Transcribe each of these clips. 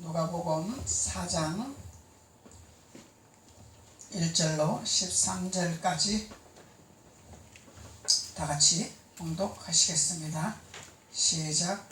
누가복음 4장 1절로 13절까지 다같이 봉독하시겠습니다. 시작.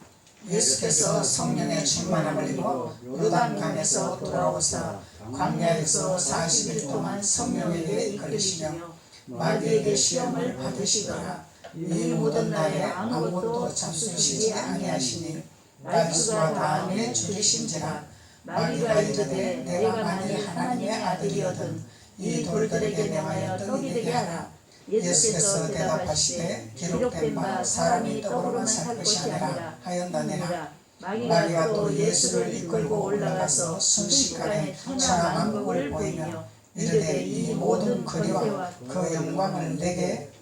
예수께서 성령의 충만함을 입어 요단강에서 돌아오사 광야에서 40일 동안 성령에게 이끌리시며 마귀에게 시험을 받으시더라. 이 모든 날에 아무것도 잡수시지 아니하시니 날수가 다함에 줄이신지라. 마귀가 이르되 내가 만일 하나님의 아들이거든 이 돌들에게 명하여 떡이 되게 하라. 예수께서 대답하시되 기록된 바 사람이 떡으로만 살 것이 아니라 하였느니라. 마귀가 또 예수를 이끌고 올라가서 순식간에 천하만국을 보이며 이르되 이 모든 거리와 그 영광을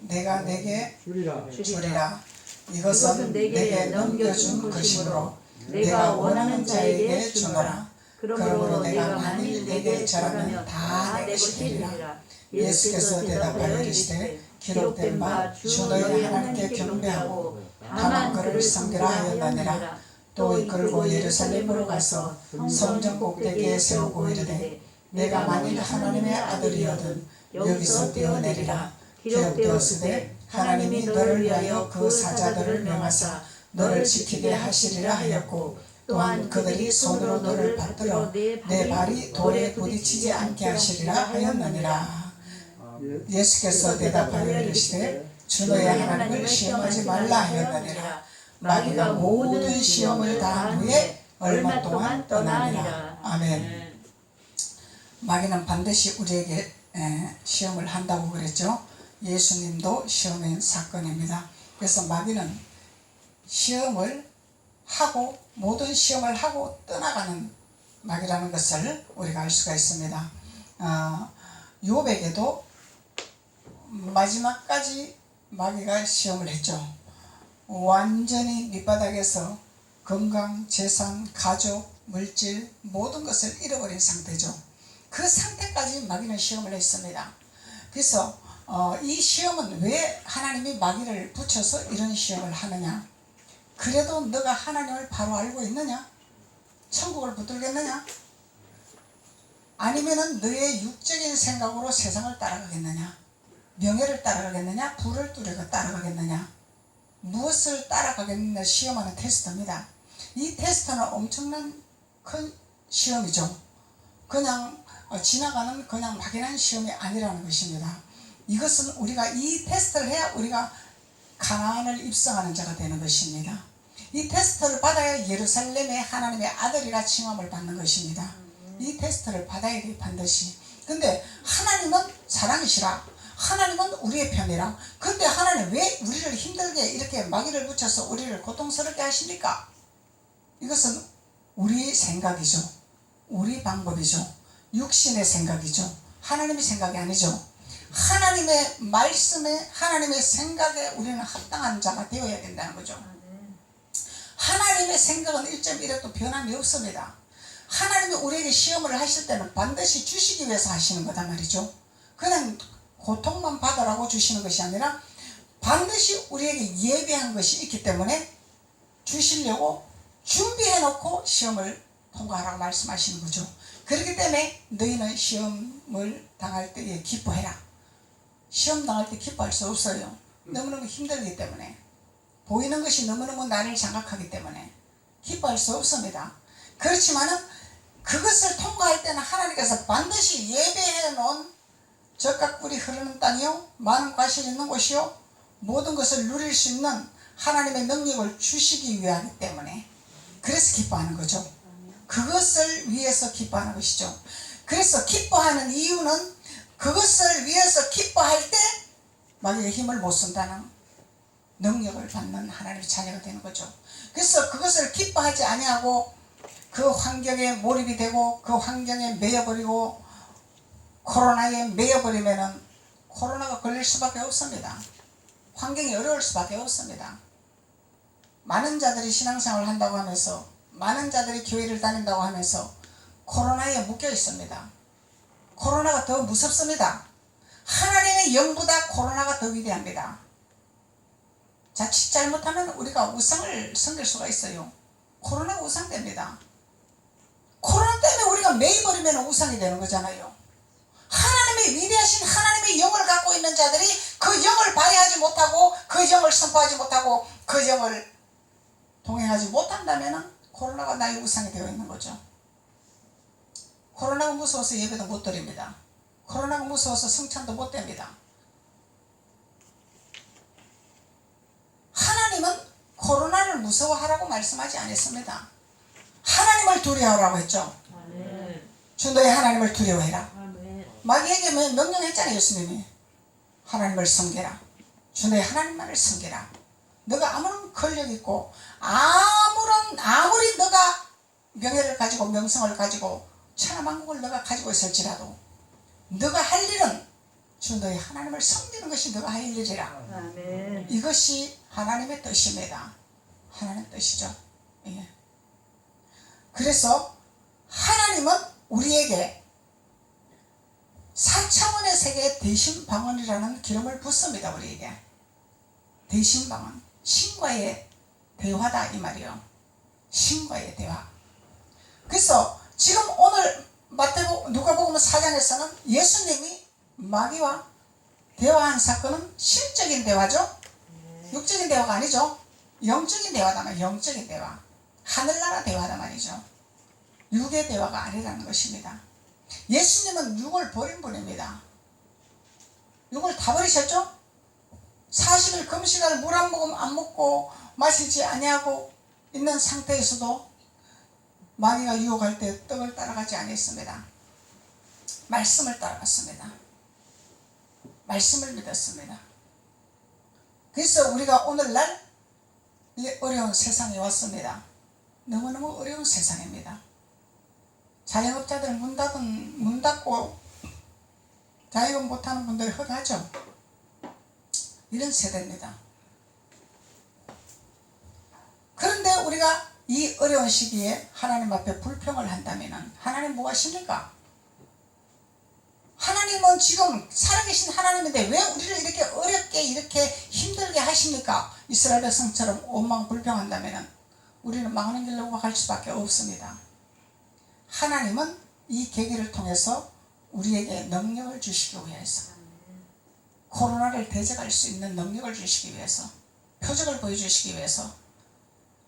내가 내게 주리라. 이것은 내게 넘겨준 것이므로 내가 원하는 자에게 주노라. 그러므로 내가 만일 내게 절하면 다 내 것이 되리라. 예수께서 대답하여 이르시되 기록된 바 주 너희 하나님께 경배하고 다만 그를 섬기라 하였느니라. 또 이끌고 예루살렘으로 가서 성전 꼭대기에 세우고 이르되 내가 만일 하나님의 아들이거든 여기서 뛰어내리라. 기록되었으되 하나님이 너를 위하여 그 사자들을 명하사 너를 지키게 하시리라 하였고 또한 그들이 손으로 너를 받들어 내 발이 돌에 부딪히지 않게 하시리라 하였느니라. 예수께서 대답하여 이르시되 주 너의 하나님을 시험하지 말라 하였느니라. 마귀가 모든 시험을 다한 후에 얼마 동안 떠나니라. 아멘. 마귀는 반드시 우리에게 시험을 한다고 그랬죠. 예수님도 시험인 사건입니다. 그래서 마귀는 시험을 하고 모든 시험을 하고 떠나가는 마귀라는 것을 우리가 알 수가 있습니다. 욥에게도 마지막까지 마귀가 시험을 했죠. 완전히 밑바닥에서 건강, 재산, 가족, 물질 모든 것을 잃어버린 상태죠. 그 상태까지 마귀는 시험을 했습니다. 그래서 이 시험은 왜 하나님이 마귀를 붙여서 이런 시험을 하느냐? 그래도 너가 하나님을 바로 알고 있느냐? 천국을 붙들겠느냐? 아니면은 너의 육적인 생각으로 세상을 따라가겠느냐? 명예를 따라가겠느냐? 부를 뚜려고 따라가겠느냐? 무엇을 따라가겠느냐 시험하는 테스트입니다. 이 테스트는 엄청난 큰 시험이죠. 그냥 지나가는 그냥 막연한 시험이 아니라는 것입니다. 이것은 우리가 이 테스트를 해야 우리가 가나안을 입성하는 자가 되는 것입니다. 이 테스트를 받아야 예루살렘의 하나님의 아들이라 칭함을 받는 것입니다. 이 테스트를 받아야 돼 반드시. 근데 하나님은 사랑이시라. 하나님은 우리의 편이라. 근데 하나님 왜 우리를 힘들게 이렇게 마귀를 붙여서 우리를 고통스럽게 하십니까? 이것은 우리 생각이죠. 우리 방법이죠. 육신의 생각이죠. 하나님의 생각이 아니죠. 하나님의 말씀에 하나님의 생각에 우리는 합당한 자가 되어야 된다는 거죠. 하나님의 생각은 1.1에도 변함이 없습니다. 하나님이 우리에게 시험을 하실 때는 반드시 주시기 위해서 하시는 거다 말이죠. 그냥 고통만 받으라고 주시는 것이 아니라 반드시 우리에게 예비한 것이 있기 때문에 주시려고 준비해 놓고 시험을 통과하라고 말씀하시는 거죠. 그렇기 때문에 너희는 시험을 당할 때에 기뻐해라. 시험 당할 때 기뻐할 수 없어요. 너무너무 힘들기 때문에. 보이는 것이 너무너무 나를 장악하기 때문에 기뻐할 수 없습니다. 그렇지만은 그것을 통과할 때는 하나님께서 반드시 예배해 놓은 젖과 꿀이 흐르는 땅이요 많은 과실이 있는 곳이요 모든 것을 누릴 수 있는 하나님의 능력을 주시기 위하기 때문에 그래서 기뻐하는 거죠. 그것을 위해서 기뻐하는 것이죠. 그래서 기뻐하는 이유는 그것을 위해서 기뻐할 때 마귀의 힘을 못 쓴다는 능력을 받는 하나님의 자녀가 되는 거죠. 그래서 그것을 기뻐하지 아니하고 그 환경에 몰입이 되고 그 환경에 매여버리고 코로나에 매여버리면은 코로나가 걸릴 수밖에 없습니다. 환경이 어려울 수밖에 없습니다. 많은 자들이 신앙생활을 한다고 하면서 많은 자들이 교회를 다닌다고 하면서 코로나에 묶여 있습니다. 코로나가 더 무섭습니다. 하나님의 영보다 코로나가 더 위대합니다. 자칫 잘못하면 우리가 우상을 섬길 수가 있어요. 코로나가 우상됩니다. 코로나 때문에 우리가 매이버리면 우상이 되는 거잖아요. 하나님의 위대하신 하나님의 영을 갖고 있는 자들이 그 영을 발휘하지 못하고 그 영을 선포하지 못하고 그 영을 동행하지 못한다면 코로나가 나의 우상이 되어 있는 거죠. 코로나가 무서워서 예배도 못 드립니다. 코로나가 무서워서 성찬도 못 됩니다. 하나님은 코로나를 무서워하라고 말씀하지 않았습니다. 하나님을 두려워하라고 했죠. 주 너의 하나님을 두려워해라. 마귀에게 명령했잖아요. 예수님이 하나님을 섬겨라. 주 너의 하나님만을 섬겨라. 너가 아무런 권력 있고 아무리 너가 명예를 가지고 명성을 가지고 천하만국을 너가 가지고 있을지라도 너가 할 일은 주 너의 하나님을 섬기는 것이 너가 할 일이라. 아멘. 이것이 하나님의 뜻입니다. 하나님의 뜻이죠. 예. 그래서 하나님은 우리에게 4차원의 세계의 대신방언이라는 기름을 붓습니다. 우리에게 대신방언, 신과의 대화다 이 말이요. 신과의 대화. 그래서 지금 오늘 누가복음 4장에서는 예수님이 마귀와 대화한 사건은 실적인 대화죠. 육적인 대화가 아니죠. 영적인 대화다 말이죠. 영적인 대화. 하늘나라 대화다 말이죠. 육의 대화가 아니라는 것입니다. 예수님은 육을 버린 분입니다. 육을 다 버리셨죠? 40일 금식을 물 한 모금 안 먹고 마시지 아니하고 있는 상태에서도 마귀가 유혹할 때 떡을 따라가지 않았습니다. 말씀을 따라갔습니다. 말씀을 믿었습니다. 그래서 우리가 오늘날 이 어려운 세상에 왔습니다. 너무너무 어려운 세상입니다. 자영업자들 문 닫고 자영업 못하는 분들이 허다하죠. 이런 세대입니다. 그런데 우리가 이 어려운 시기에 하나님 앞에 불평을 한다면 하나님 뭐 하십니까? 하나님은 지금 살아계신 하나님인데 왜 우리를 이렇게 어렵게 이렇게 힘들게 하십니까? 이스라엘 백성처럼 원망불평한다면 우리는 망하는 길로 갈 수밖에 없습니다. 하나님은 이 계기를 통해서 우리에게 능력을 주시기 위해서, 코로나를 대적할 수 있는 능력을 주시기 위해서, 표적을 보여주시기 위해서,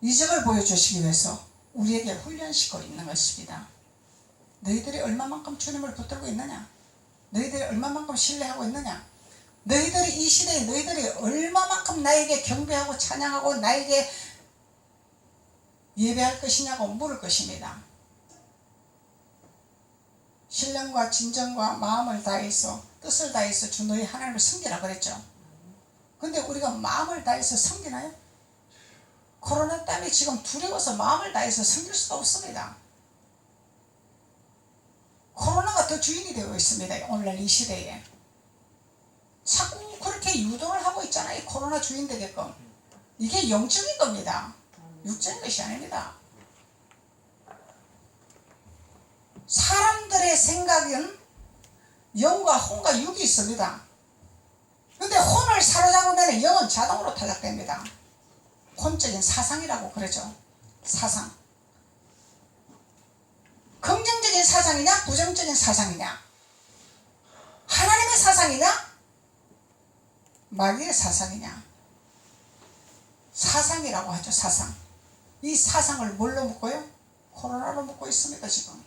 이적을 보여주시기 위해서 우리에게 훈련시키고 있는 것입니다. 너희들이 얼마만큼 주님을 붙들고 있느냐? 너희들이 얼마만큼 신뢰하고 있느냐? 너희들이 이 시대에 너희들이 얼마만큼 나에게 경배하고 찬양하고 나에게 예배할 것이냐고 물을 것입니다. 신령과 진정과 마음을 다해서 뜻을 다해서 주 너희 하나님을 섬기라 그랬죠. 근데 우리가 마음을 다해서 섬기나요? 코로나 때문에 지금 두려워서 마음을 다해서 섬길 수가 없습니다. 코로나가 더 주인이 되어 있습니다. 오늘날 이 시대에 자꾸 그렇게 유도를 하고 있잖아요. 코로나 주인 되게끔. 이게 영적인 겁니다. 육적인 것이 아닙니다. 사람들의 생각은 영과 혼과 육이 있습니다. 근데 혼을 사로잡으면 영은 자동으로 타작됩니다. 혼적인 사상이라고 그러죠. 사상. 긍정적인 사상이냐 부정적인 사상이냐, 하나님의 사상이냐 마귀의 사상이냐. 사상이라고 하죠. 사상. 이 사상을 뭘로 묶어요? 코로나로 묶고 있습니다. 지금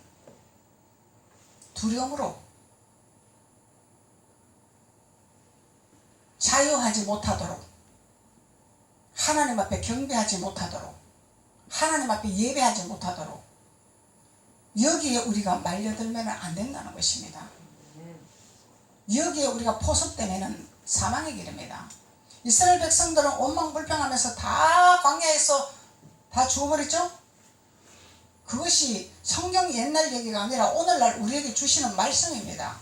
두려움으로 자유하지 못하도록, 하나님 앞에 경배하지 못하도록, 하나님 앞에 예배하지 못하도록, 여기에 우리가 말려들면 안 된다는 것입니다. 여기에 우리가 포섭되면 사망의 길입니다. 이스라엘 백성들은 원망불평하면서 다 광야에서 다 죽어버렸죠? 그것이 성경 옛날 얘기가 아니라 오늘날 우리에게 주시는 말씀입니다.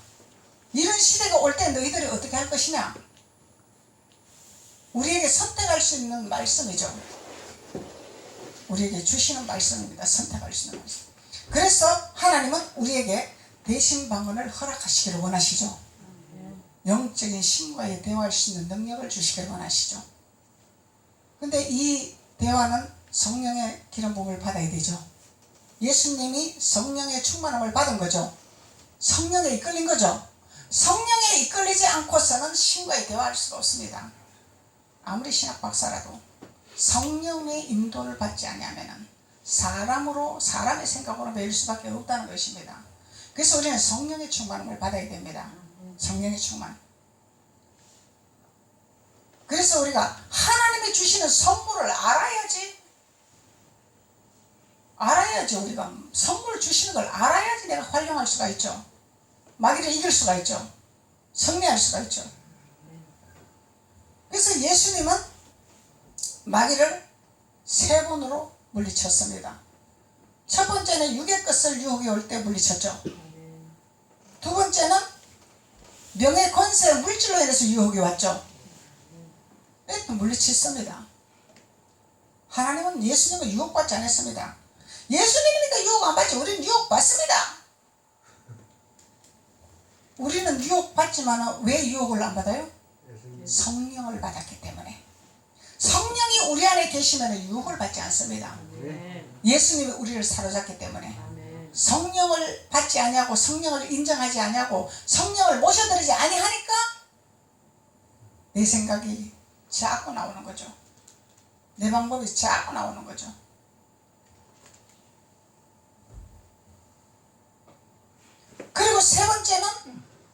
이런 시대가 올 때 너희들이 어떻게 할 것이냐? 우리에게 선택할 수 있는 말씀이죠. 우리에게 주시는 말씀입니다. 선택할 수 있는 말씀. 그래서 하나님은 우리에게 대신 방언을 허락하시기를 원하시죠. 영적인 신과의 대화할 수 있는 능력을 주시기를 원하시죠. 근데 이 대화는 성령의 기름 부음을 받아야 되죠. 예수님이 성령의 충만함을 받은 거죠. 성령에 이끌린 거죠. 성령에 이끌리지 않고서는 신과의 대화할 수가 없습니다. 아무리 신학 박사라도 성령의 인도를 받지 않으면 사람의 생각으로 매일 수밖에 없다는 것입니다. 그래서 우리는 성령의 충만함을 받아야 됩니다. 성령의 충만. 그래서 우리가 하나님이 주시는 선물을 알아야지 우리가 선물 주시는 걸 알아야지 내가 활용할 수가 있죠. 마귀를 이길 수가 있죠. 승리할 수가 있죠. 그래서 예수님은 마귀를 3번으로 물리쳤습니다. 첫 번째는 육의 것을 유혹이 올 때 물리쳤죠. 두 번째는 명예, 권세, 물질로 인해서 유혹이 왔죠. 이것도 물리쳤습니다. 하나님은 예수님을 유혹받지 않았습니다. 예수님이니까 유혹 안 받지. 우리는 유혹받습니다. 우리는 유혹받지만 왜 유혹을 안 받아요? 성령을 받았기 때문에. 성령이 우리 안에 계시면 유혹을 받지 않습니다. 예수님이 우리를 사로잡기 때문에. 성령을 받지 아니하고 성령을 인정하지 아니하고 성령을 모셔드리지 아니하니까 내 생각이 자꾸 나오는 거죠. 내 방법이 자꾸 나오는 거죠. 그리고 세 번째는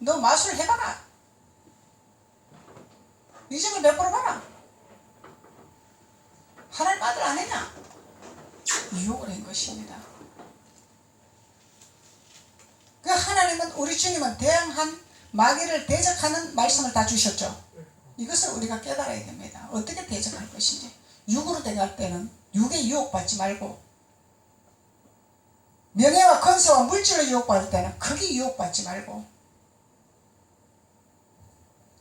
너 마술 해봐라. 이적을 베풀어 봐라. 하나님 아들 안 했냐? 유혹을 한 것입니다. 그 하나님은 우리 주님은 대항한 마귀를 대적하는 말씀을 다 주셨죠. 이것을 우리가 깨달아야 됩니다. 어떻게 대적할 것인지. 육으로 대할 때는 육에 유혹받지 말고 명예와 권세와 물질로 유혹받을 때는 크게 유혹받지 말고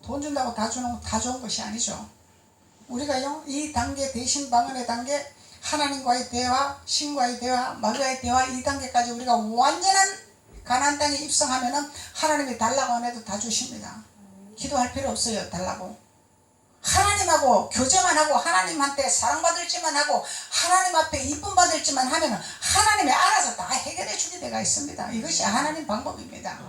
돈 준다고 다 주는 거 다 좋은 것이 아니죠. 우리가요 이 단계 대신 방언의 단계 하나님과의 대화, 신과의 대화, 마귀와의 대화 이 단계까지 우리가 완전한 가나안 땅에 입성하면은 하나님이 달라고 안 해도 다 주십니다. 기도할 필요 없어요. 달라고. 하나님하고 교제만 하고 하나님한테 사랑받을지만 하고 하나님 앞에 이쁨 받을지만 하면은 하나님이 알아서 다 해결해 주게 되어 있습니다. 이것이 하나님 방법입니다.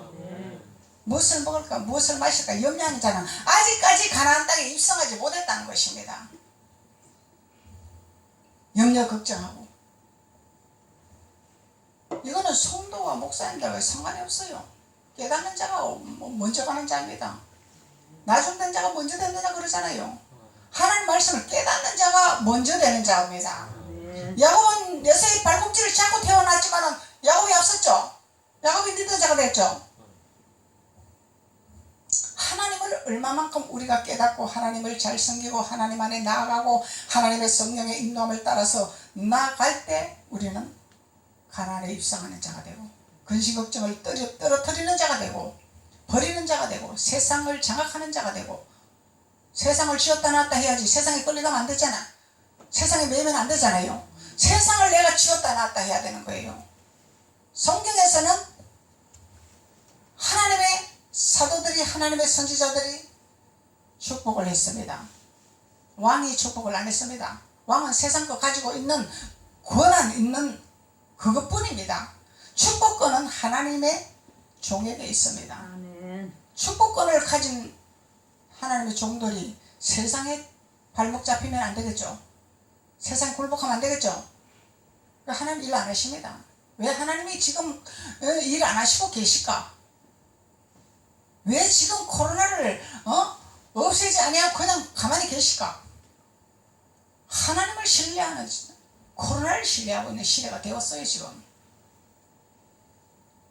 무엇을 먹을까 무엇을 마실까 염려하는 자는 아직까지 가나안 땅에 입성하지 못했다는 것입니다. 염려 걱정하고 이거는 성도와 목사님들과 상관이 없어요. 깨닫는 자가 먼저 가는 자입니다. 나중된 자가 먼저 되는 자 그러잖아요. 하나님 말씀을 깨닫는 자가 먼저 되는 자입니다. 야곱은 여세의 발꿈치를 잡고 태어났지만 야곱이 앞섰죠. 야곱이 믿는 자가 됐죠. 하나님을 얼마만큼 우리가 깨닫고 하나님을 잘 섬기고 하나님 안에 나아가고 하나님의 성령의 인도함을 따라서 나아갈 때 우리는 가나안에 입성하는 자가 되고 근심 걱정을 떨어뜨리는 자가 되고 버리는 자가 되고 세상을 장악하는 자가 되고 세상을 쥐었다 놨다 해야지 세상에 끌려가면 안 되잖아. 세상에 매이면 안 되잖아요. 세상을 내가 쥐었다 놨다 해야 되는 거예요. 성경에서는 하나님의 사도들이 하나님의 선지자들이 축복을 했습니다. 왕이 축복을 안 했습니다. 왕은 세상 거 가지고 있는 권한 있는 그것뿐입니다. 축복권은 하나님의 종에게 있습니다. 아멘. 축복권을 가진 하나님의 종들이 세상에 발목 잡히면 안 되겠죠. 세상에 굴복하면 안 되겠죠. 하나님 일 안 하십니다. 왜 하나님이 지금 일 안 하시고 계실까? 왜 지금 코로나를 없애지 아니하고 그냥 가만히 계실까? 하나님을 신뢰하는 코로나를 신뢰하고 있는 시대가 되었어요. 지금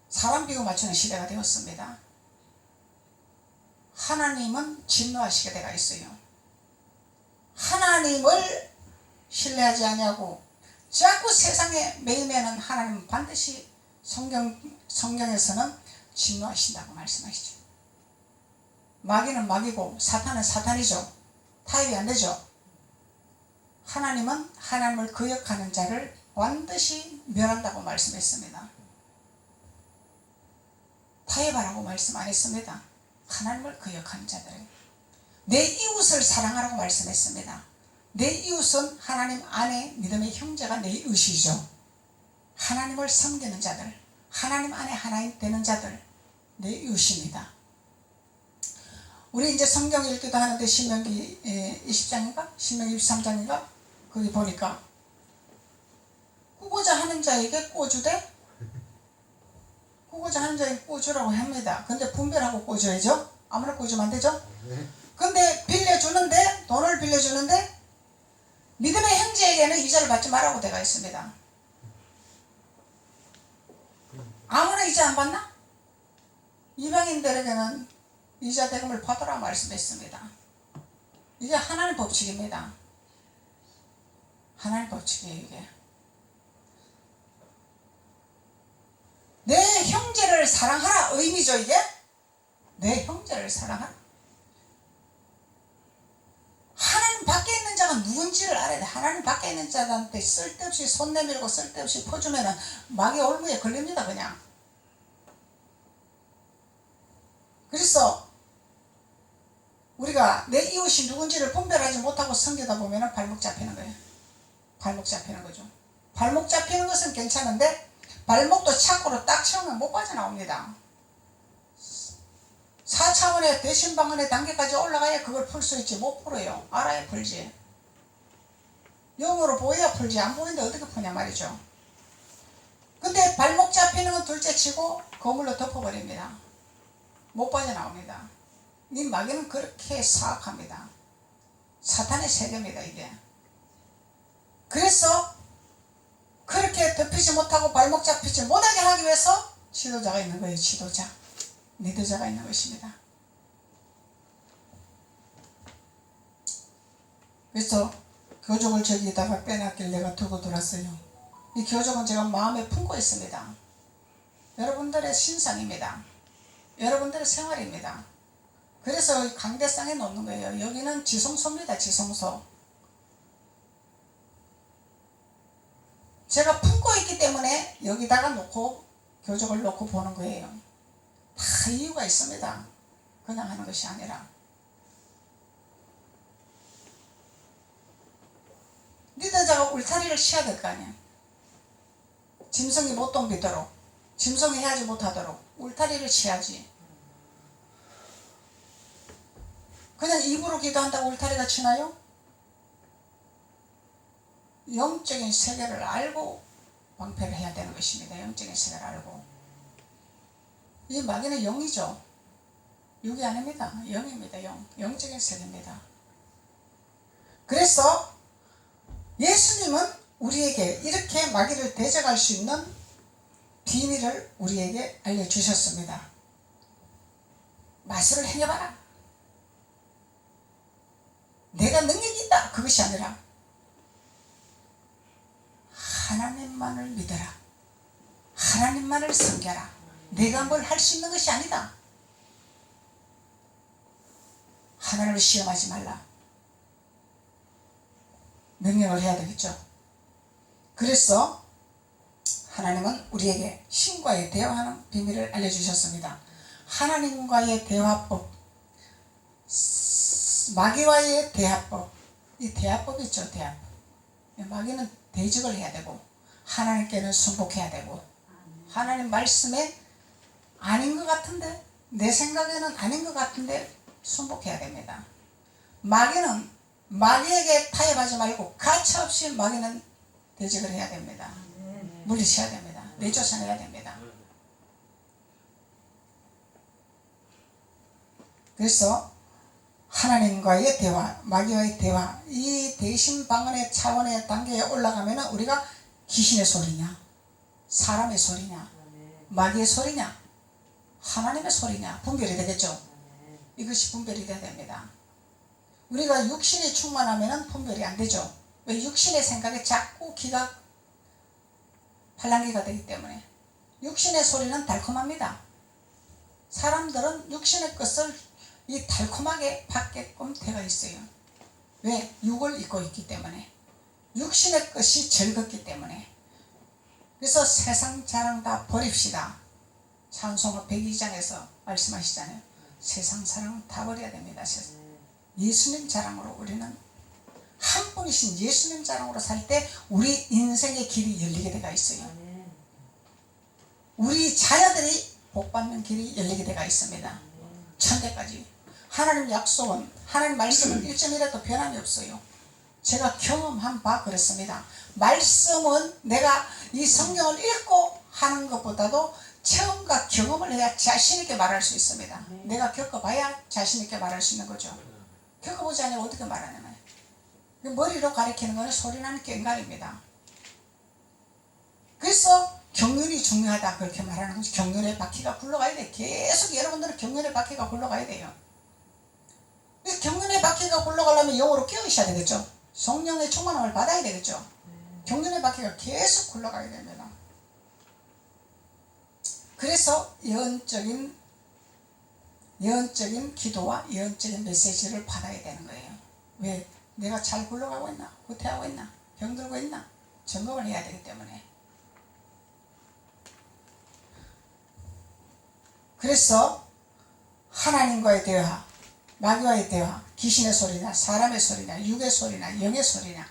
사람 비교 맞추는 시대가 되었습니다. 하나님은 진노하시게 되어 있어요. 하나님을 신뢰하지 아니하고 자꾸 세상에 매이면은 하나님은 반드시 성경에서는 진노하신다고 말씀하시죠. 마귀는 마귀고 사탄은 사탄이죠. 타협이 안 되죠. 하나님은 하나님을 거역하는 자를 반드시 멸한다고 말씀했습니다. 타협하라고 말씀 안 했습니다. 하나님을 거역하는 자들 내 이웃을 사랑하라고 말씀했습니다. 내 이웃은 하나님 안에 믿음의 형제가 내 이웃이죠. 하나님을 섬기는 자들, 하나님 안에 하나님 되는 자들, 내 이웃입니다. 우리 이제 성경 읽기도 하는데 신명기 20장인가? 신명기 23장인가? 거기 보니까 꾸고자 하는 자에게 꿔주되 꾸고자 하는 자에게 꿔주라고 합니다. 근데 분별하고 꿔줘야죠. 아무나 꿔주면 안 되죠. 근데 빌려주는데, 돈을 빌려주는데 믿음의 형제에게는 이자를 받지 말라고 되어 있습니다. 아무나 이자 안 받나? 이방인들에게는 이자 대금을 받으라 말씀했습니다. 이게 하나님 법칙입니다. 하나님 법칙이에요. 이게 내 형제를 사랑하라 의미죠. 이게 내 형제를 사랑하라. 하나님 밖에 있는 자가 누군지를 알아야 돼. 하나님 밖에 있는 자한테 쓸데없이 손 내밀고 쓸데없이 퍼주면 마귀 올무에 걸립니다. 그냥. 그래서 우리가 내 이웃이 누군지를 분별하지 못하고 섬기다 보면 발목 잡히는 거예요. 발목 잡히는 거죠. 발목 잡히는 것은 괜찮은데 발목도 창고로 딱 채우면 못 빠져나옵니다. 4차원의 대신방언의 단계까지 올라가야 그걸 풀 수 있지. 못 풀어요. 알아야 풀지. 영으로 보여야 풀지. 안 보이는데 어떻게 푸냐 말이죠. 근데 발목 잡히는 건 둘째 치고 거물로 덮어버립니다. 못 빠져나옵니다. 이 마귀는 그렇게 사악합니다. 사탄의 세계입니다. 이게. 그래서 그렇게 덮이지 못하고 발목 잡히지 못하게 하기 위해서 지도자가 있는 거예요. 지도자. 리더자가 있는 것입니다. 그래서 교족을 저기다가 빼놨길 내가 두고 돌았어요. 이 교족은 제가 마음에 품고 있습니다. 여러분들의 신상입니다. 여러분들의 생활입니다. 그래서 강대상에 놓는 거예요. 여기는 지성소입니다. 지성소. 제가 품고 있기 때문에 여기다가 놓고 교족을 놓고 보는 거예요. 다 이유가 있습니다. 그냥 하는 것이 아니라. 리더자가 울타리를 쳐야 될 거 아니야. 짐승이 못 덤비도록, 짐승이 해하지 못하도록 울타리를 쳐야지. 그냥 입으로 기도한다고 울타리가 치나요? 영적인 세계를 알고 방패를 해야 되는 것입니다. 영적인 세계를 알고. 이 마귀는 영이죠. 육이 아닙니다. 영입니다. 영. 영적인 세계입니다. 그래서 예수님은 우리에게 이렇게 마귀를 대적할 수 있는 비밀을 우리에게 알려주셨습니다. 마술을 행해봐라. 내가 능력이 있다. 그것이 아니라 하나님만을 믿어라. 하나님만을 섬겨라. 내가 뭘 할 수 있는 것이 아니다. 하나님을 시험하지 말라. 명령을 해야 되겠죠. 그래서 하나님은 우리에게 신과의 대화하는 비밀을 알려주셨습니다. 하나님과의 대화법, 마귀와의 대화법. 이 대화법이 있죠. 대화법. 마귀는 대적을 해야 되고 하나님께는 순복해야 되고, 하나님 말씀에 아닌 것 같은데, 내 생각에는 아닌 것 같은데 순복해야 됩니다. 마귀는 마귀에게 타협하지 말고 가차없이 마귀는 대적을 해야 됩니다. 물리쳐야 됩니다. 내쫓아내야 됩니다. 그래서 하나님과의 대화, 마귀와의 대화, 이 대신방언의 차원의 단계에 올라가면 우리가 귀신의 소리냐, 사람의 소리냐, 마귀의 소리냐, 하나님의 소리냐 분별이 되겠죠. 이것이 분별이 돼야 됩니다. 우리가 육신이 충만하면 분별이 안 되죠. 왜? 육신의 생각에 자꾸 귀가 팔랑귀가 되기 때문에. 육신의 소리는 달콤합니다. 사람들은 육신의 것을 이 달콤하게 받게끔 되어 있어요. 왜? 육을 입고 있기 때문에. 육신의 것이 즐겁기 때문에. 그래서 세상 자랑 다 버립시다. 찬송가 102장에서 말씀하시잖아요. 세상 사랑 다 버려야 됩니다. 예수님 자랑으로, 우리는 한 분이신 예수님 자랑으로 살 때 우리 인생의 길이 열리게 되어 있어요. 우리 자녀들이 복받는 길이 열리게 되어 있습니다. 천대까지. 하나님 약속은, 하나님 말씀은 1점이라도 변함이 없어요. 제가 경험한 바 그렇습니다. 말씀은 내가 이 성경을 읽고 하는 것보다도 체험과 경험을 해야 자신있게 말할 수 있습니다. 내가 겪어봐야 자신있게 말할 수 있는 거죠. 겪어보지 않으면 어떻게 말하냐면, 머리로 가리키는 것은 소리나는 꽹과리입니다. 그래서 경륜이 중요하다 그렇게 말하는 거죠. 경륜의 바퀴가 굴러가야 돼. 계속 여러분들은 경륜의 바퀴가 굴러가야 돼요. 경륜의 바퀴가 굴러가려면 영으로 깨어있어야 되겠죠. 성령의 충만함을 받아야 되겠죠. 경륜의 바퀴가 계속 굴러가야 됩니다. 그래서 예언적인 기도와 예언적인 메시지를 받아야 되는 거예요. 왜? 내가 잘 굴러가고 있나? 후퇴하고 있나? 병들고 있나? 점검을 해야 되기 때문에. 그래서 하나님과의 대화, 마귀와의 대화, 귀신의 소리나 사람의 소리나 육의 소리나 영의 소리나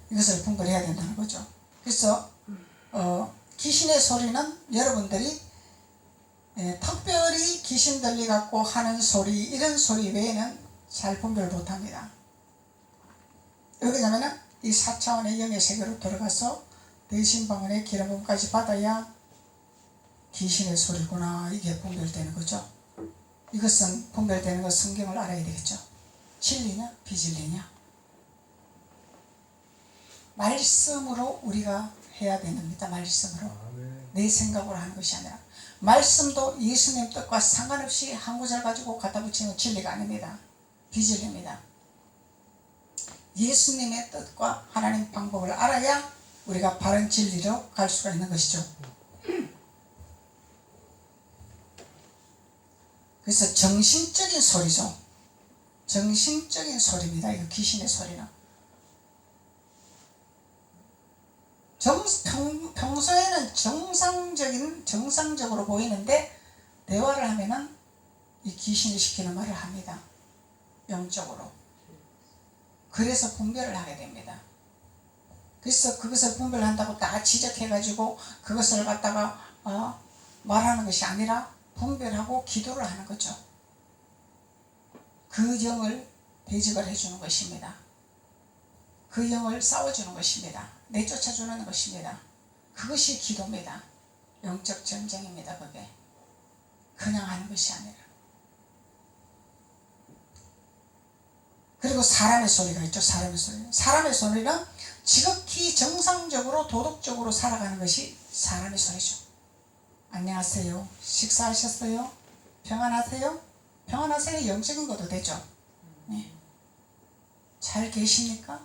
이것을 분별해야 된다는 거죠. 그래서 귀신의 소리는 여러분들이 특별히 귀신 들려갖고 하는 소리, 이런 소리 외에는 잘 분별 못합니다. 왜 그러냐면 이 4차원의 영의 세계로 들어가서 대신방언의 기름부음까지 받아야 귀신의 소리구나, 이게 분별되는 거죠. 이것은 분별되는 것, 성경을 알아야 되겠죠. 진리냐 비진리냐, 말씀으로 우리가 해야 됩니다. 말씀으로. 내 생각으로 하는 것이 아니라, 말씀도 예수님 뜻과 상관없이 한 구절 가지고 갖다 붙이는 진리가 아닙니다. 비진리입니다. 예수님의 뜻과 하나님 방법을 알아야 우리가 바른 진리로 갈 수가 있는 것이죠. 그래서 정신적인 소리죠. 정신적인 소리입니다. 이거 귀신의 소리는. 평소에는 정상적으로 보이는데 대화를 하면은 이 귀신이 시키는 말을 합니다. 영적으로. 그래서 분별을 하게 됩니다. 그래서 그것을 분별한다고 다 지적해가지고 그것을 갖다가 말하는 것이 아니라 분별하고 기도를 하는 거죠. 그 영을 대적을 해주는 것입니다. 그 영을 싸워주는 것입니다. 내쫓아주는 것입니다. 그것이 기도입니다. 영적 전쟁입니다. 그게 그냥 하는 것이 아니라. 그리고 사람의 소리가 있죠. 사람의 소리는 지극히 정상적으로 도덕적으로 살아가는 것이 사람의 소리죠. 안녕하세요. 식사하셨어요? 평안하세요? 평안하세요. 영적인 것도 되죠. 네. 잘 계십니까?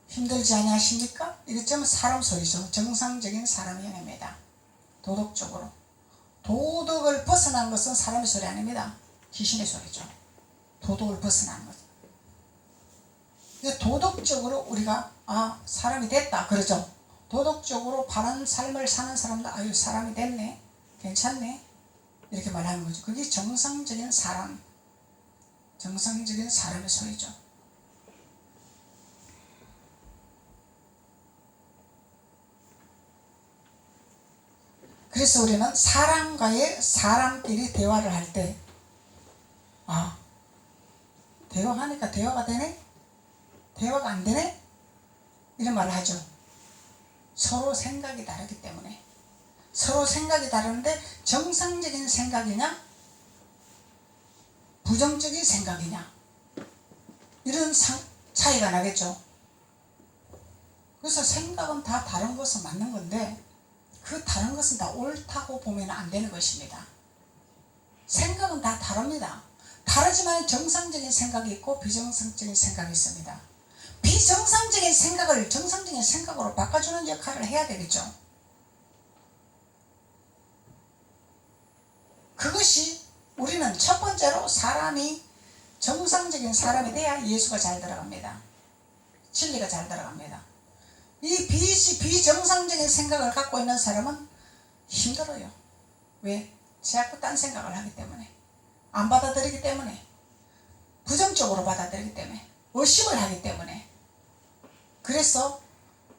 힘들지 아니하십니까? 이것쯤은 사람 소리죠. 정상적인 사람의 영입니다. 도덕적으로. 도덕을 벗어난 것은 사람의 소리 아닙니다. 귀신의 소리죠. 도덕을 벗어난 것. 도덕적으로 우리가 사람이 됐다 그러죠. 도덕적으로 바른 삶을 사는 사람도 아유 사람이 됐네, 괜찮네, 이렇게 말하는 거죠. 그게 정상적인 사람의 소리죠. 그래서 우리는 사람끼리 대화를 할 때 대화하니까 대화가 되네? 대화가 안 되네? 이런 말을 하죠. 서로 생각이 다르기 때문에. 서로 생각이 다른데 정상적인 생각이냐 부정적인 생각이냐, 이런 차이가 나겠죠. 그래서 생각은 다 다른 것은 맞는 건데 그 다른 것은 다 옳다고 보면 안 되는 것입니다. 생각은 다 다릅니다. 다르지만 정상적인 생각이 있고 비정상적인 생각이 있습니다. 비정상적인 생각을 정상적인 생각으로 바꿔주는 역할을 해야 되겠죠. 그것이 우리는 첫 번째로 사람이 정상적인 사람이 돼야 예수가 잘 들어갑니다. 진리가 잘 들어갑니다. 이 비정상적인 생각을 갖고 있는 사람은 힘들어요. 왜? 자꾸 딴 생각을 하기 때문에, 안 받아들이기 때문에, 부정적으로 받아들이기 때문에, 의심을 하기 때문에. 그래서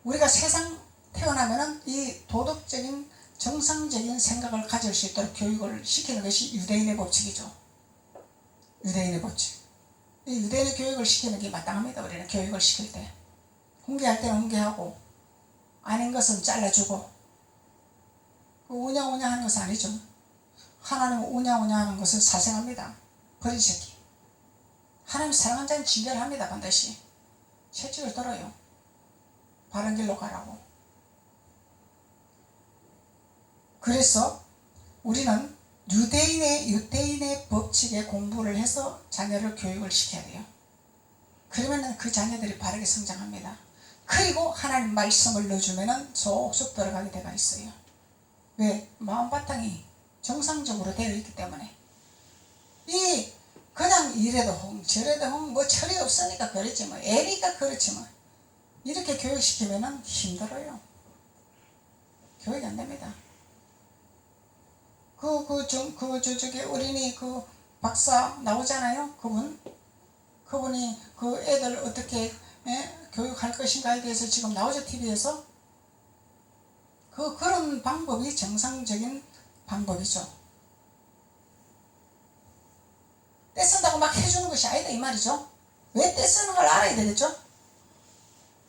우리가 세상 태어나면은 이 도덕적인 정상적인 생각을 가질 수 있도록 교육을 시키는 것이 유대인의 법칙이죠. 유대인의 법칙. 이 유대인의 교육을 시키는 게 마땅합니다. 우리는 교육을 시킬 때 훈계할 때는 훈계하고 아닌 것은 잘라주고 우냐우냐 하는 것은 아니죠. 하나님은 우냐우냐 하는 것은 사생합니다. 버리새끼. 하나님 사랑하는 자는 징계를 합니다. 반드시 채찍을 들어요. 바른 길로 가라고. 그래서 우리는 유대인의 법칙에 공부를 해서 자녀를 교육을 시켜야 돼요. 그러면 그 자녀들이 바르게 성장합니다. 그리고 하나님 말씀을 넣어주면 속속 들어가게 되어 있어요. 왜? 마음바탕이 정상적으로 되어 있기 때문에. 그냥 이래도 홍 저래도 홍 뭐 철이 없으니까 그렇지 뭐 애니까 그렇지 뭐 이렇게 교육시키면 힘들어요. 교육이 안 됩니다. 저기 어린이 그 박사 나오잖아요. 그분이 그 애들 어떻게 교육할 것인가에 대해서 지금 나오죠. TV에서. 그런 방법이 정상적인 방법이죠. 떼쓴다고 막 해주는 것이 아니다 이 말이죠. 왜 떼쓰는 걸 알아야 되겠죠.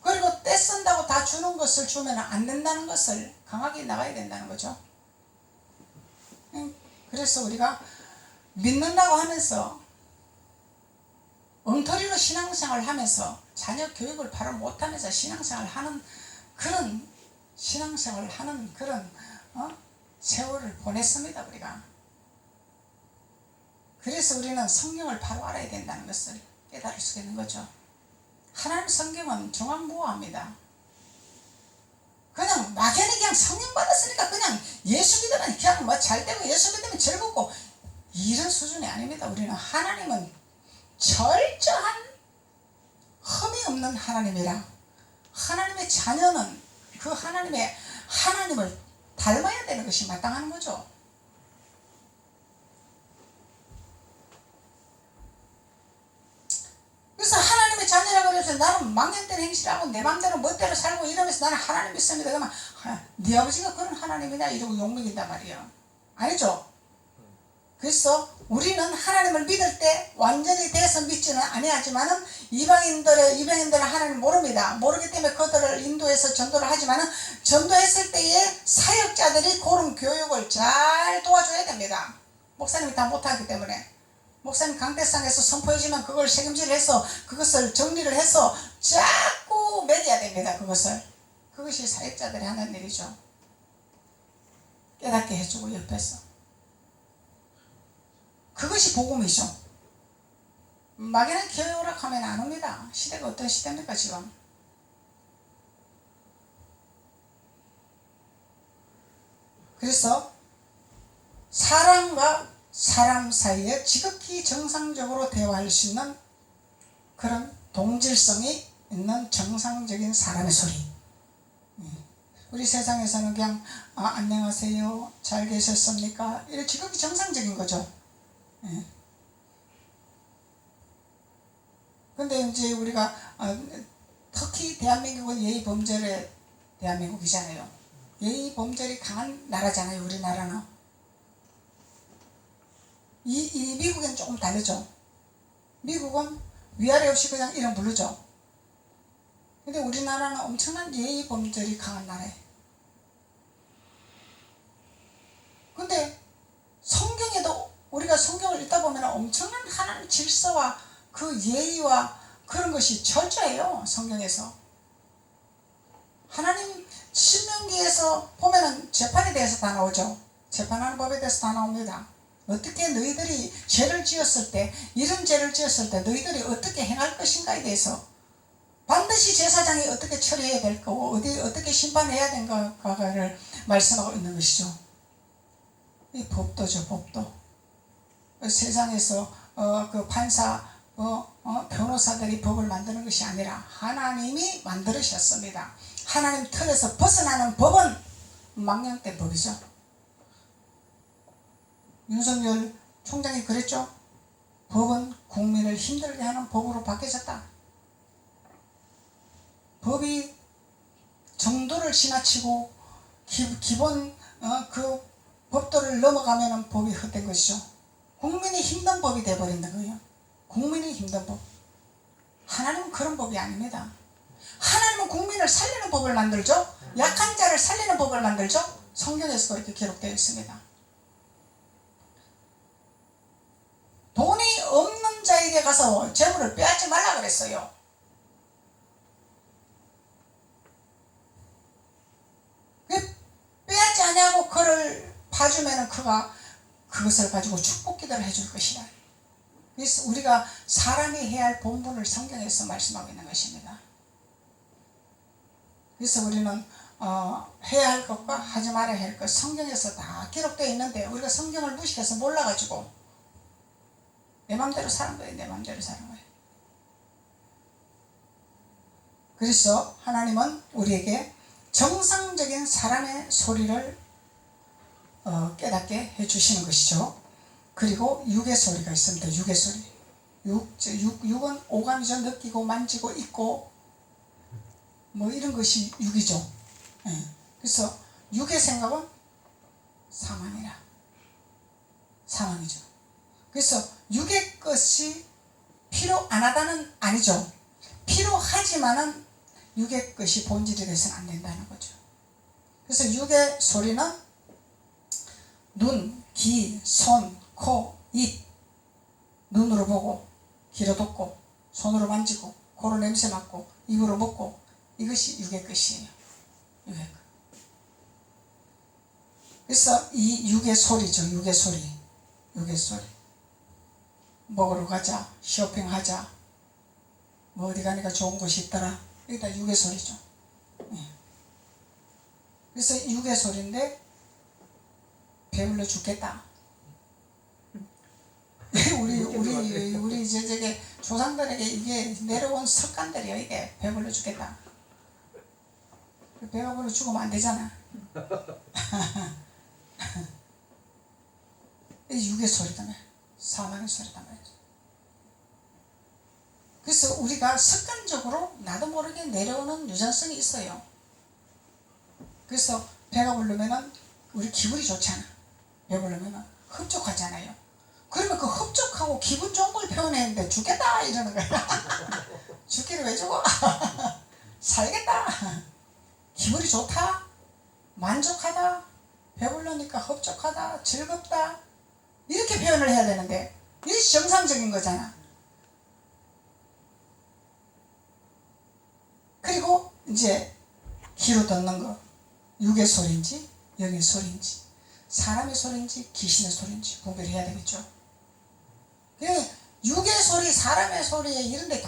그리고 떼쓴다고 다 주는 것을 주면 안 된다는 것을 강하게 나가야 된다는 거죠. 그래서 우리가 믿는다고 하면서 엉터리로 신앙생활을 하면서 자녀 교육을 바로 못하면서 신앙생활을 하는 그런 세월을 보냈습니다. 우리가. 그래서 우리는 성경을 바로 알아야 된다는 것을 깨달을 수 있는 거죠. 하나님 성경은 중앙무화합니다. 그냥 막연히 그냥 성령 받았으니까 그냥 예수 믿으면 그냥 뭐 잘되고 예수 믿으면 즐겁고 이런 수준이 아닙니다. 우리는 하나님은 철저한 흠이 없는 하나님이라 하나님의 자녀는 그 하나님을 닮아야 되는 것이 마땅한 거죠. 그래서 하나님의 자녀라고 해서 나는 망령된 행실하고 내 맘대로 멋대로 살고 이러면서 나는 하나님 믿습니다. 그러면 네 아버지가 그런 하나님이냐 이러고 욕먹인단 말이에요. 아니죠? 그래서 우리는 하나님을 믿을 때 완전히 돼서 믿지는 아니하지만은 이방인들은 하나님을 모릅니다. 모르기 때문에 그들을 인도해서 전도를 하지만은 전도했을 때에 사역자들이 그런 교육을 잘 도와줘야 됩니다. 목사님이 다 못하기 때문에. 목사님 강대상에서 선포해주면 그걸 책임질해서 그것을 정리를 해서 자꾸 매겨야 됩니다. 그것이 사역자들이 하는 일이죠. 깨닫게 해주고 옆에서. 그것이 복음이죠. 막연한 교육을 하면 안 옵니다. 시대가 어떤 시대입니까 지금. 그래서 사람과 사람 사이에 지극히 정상적으로 대화할 수 있는 그런 동질성이 있는 정상적인 사람의 소리. 우리 세상에서는 그냥 안녕하세요 잘 계셨습니까 이렇게 지극히 정상적인 거죠. 근데 이제 우리가 특히 대한민국은 예의범절의 대한민국이잖아요. 예의범절이 강한 나라잖아요. 우리나라는. 이 미국은 조금 다르죠. 미국은 위아래 없이 그냥 이름 부르죠. 근데 우리나라는 엄청난 예의범절이 강한 나라예요. 근데 성경에도 우리가 성경을 읽다 보면 엄청난 하나님 질서와 그 예의와 그런 것이 철저해요. 성경에서. 하나님 신명기에서 보면은 재판에 대해서 다 나오죠. 재판하는 법에 대해서 다 나옵니다. 어떻게 너희들이 죄를 지었을 때 이런 죄를 지었을 때 너희들이 어떻게 행할 것인가에 대해서 반드시 제사장이 어떻게 처리해야 될 거고 어떻게 심판해야 되는가를 말씀하고 있는 것이죠. 이 법도죠. 법도. 세상에서 그 판사 변호사들이 법을 만드는 것이 아니라 하나님이 만들으셨습니다. 하나님 틀에서 벗어나는 법은 망령된 법이죠. 윤석열 총장이 그랬죠. 법은 국민을 힘들게 하는 법으로 바뀌어졌다. 법이 정도를 법도를 지나치고 기본 그 법도를 넘어가면은 법이 헛된 것이죠. 국민이 힘든 법이 돼버린다 거예요. 국민이 힘든 법. 하나님은 그런 법이 아닙니다. 하나님은 국민을 살리는 법을 만들죠. 약한 자를 살리는 법을 만들죠. 성경에서 그렇게 기록되어 있습니다. 돈이 없는 자에게 가서 재물을 빼앗지 말라 그랬어요. 빼앗지 아니하고 그를 봐주면은 그가 그것을 가지고 축복 기도를 해줄 것이다. 그래서 우리가 사람이 해야 할 본분을 성경에서 말씀하고 있는 것입니다. 그래서 우리는 해야 할 것과 하지 말아야 할 것 성경에서 다 기록되어 있는데 우리가 성경을 무식해서 몰라가지고 내 맘대로 사는 거예요. 내 맘대로 사는 거예요. 그래서 하나님은 우리에게 정상적인 사람의 소리를 깨닫게 해주시는 것이죠. 그리고 육의 소리가 있습니다. 육의 소리. 육은 오감이죠. 느끼고 만지고 있고 뭐 이런 것이 육이죠. 예. 그래서 육의 생각은 사망이죠. 그래서 육의 것이 필요 안 하다는 아니죠. 필요하지만은 육의 것이 본질이 돼서는 안 된다는 거죠. 그래서 육의 소리는 눈, 귀, 손, 코, 입. 눈으로 보고, 귀로 듣고, 손으로 만지고, 코로 냄새 맡고, 입으로 먹고, 이것이 육의 것이에요. 육의 것. 그래서 이 육의 소리죠. 육의 소리. 먹으러 가자, 쇼핑하자, 뭐 어디 가니까 좋은 곳이 있더라. 이게 다 육의 소리죠. 그래서 육의 소리인데 배불러 죽겠다. 우리 이제 저게 조상들에게 이게 내려온 습관들이에요. 이게 배불러 죽겠다. 배가 불러 죽으면 안 되잖아. 이 육의 소리다. 사망의 소리다 말이죠. 그래서 우리가 습관적으로 나도 모르게 내려오는 유전성이 있어요. 그래서 배가 부르면은 우리 기분이 좋잖아. 배부르면은 흡족하잖아요. 그러면 그 흡족하고 기분 좋은 걸 표현했는데 죽겠다 이러는 거야. 죽기를 왜 죽어? 살겠다. 기분이 좋다. 만족하다. 배부르니까 흡족하다. 즐겁다. 이렇게 표현을 해야 되는데 이게 정상적인 거잖아. 그리고 이제 귀로 듣는 거. 육의 소리인지 영의 소리인지 사람의 소리인지 귀신의 소리인지 구별해야 되겠죠. 육의 소리, 사람의 소리에 이런 데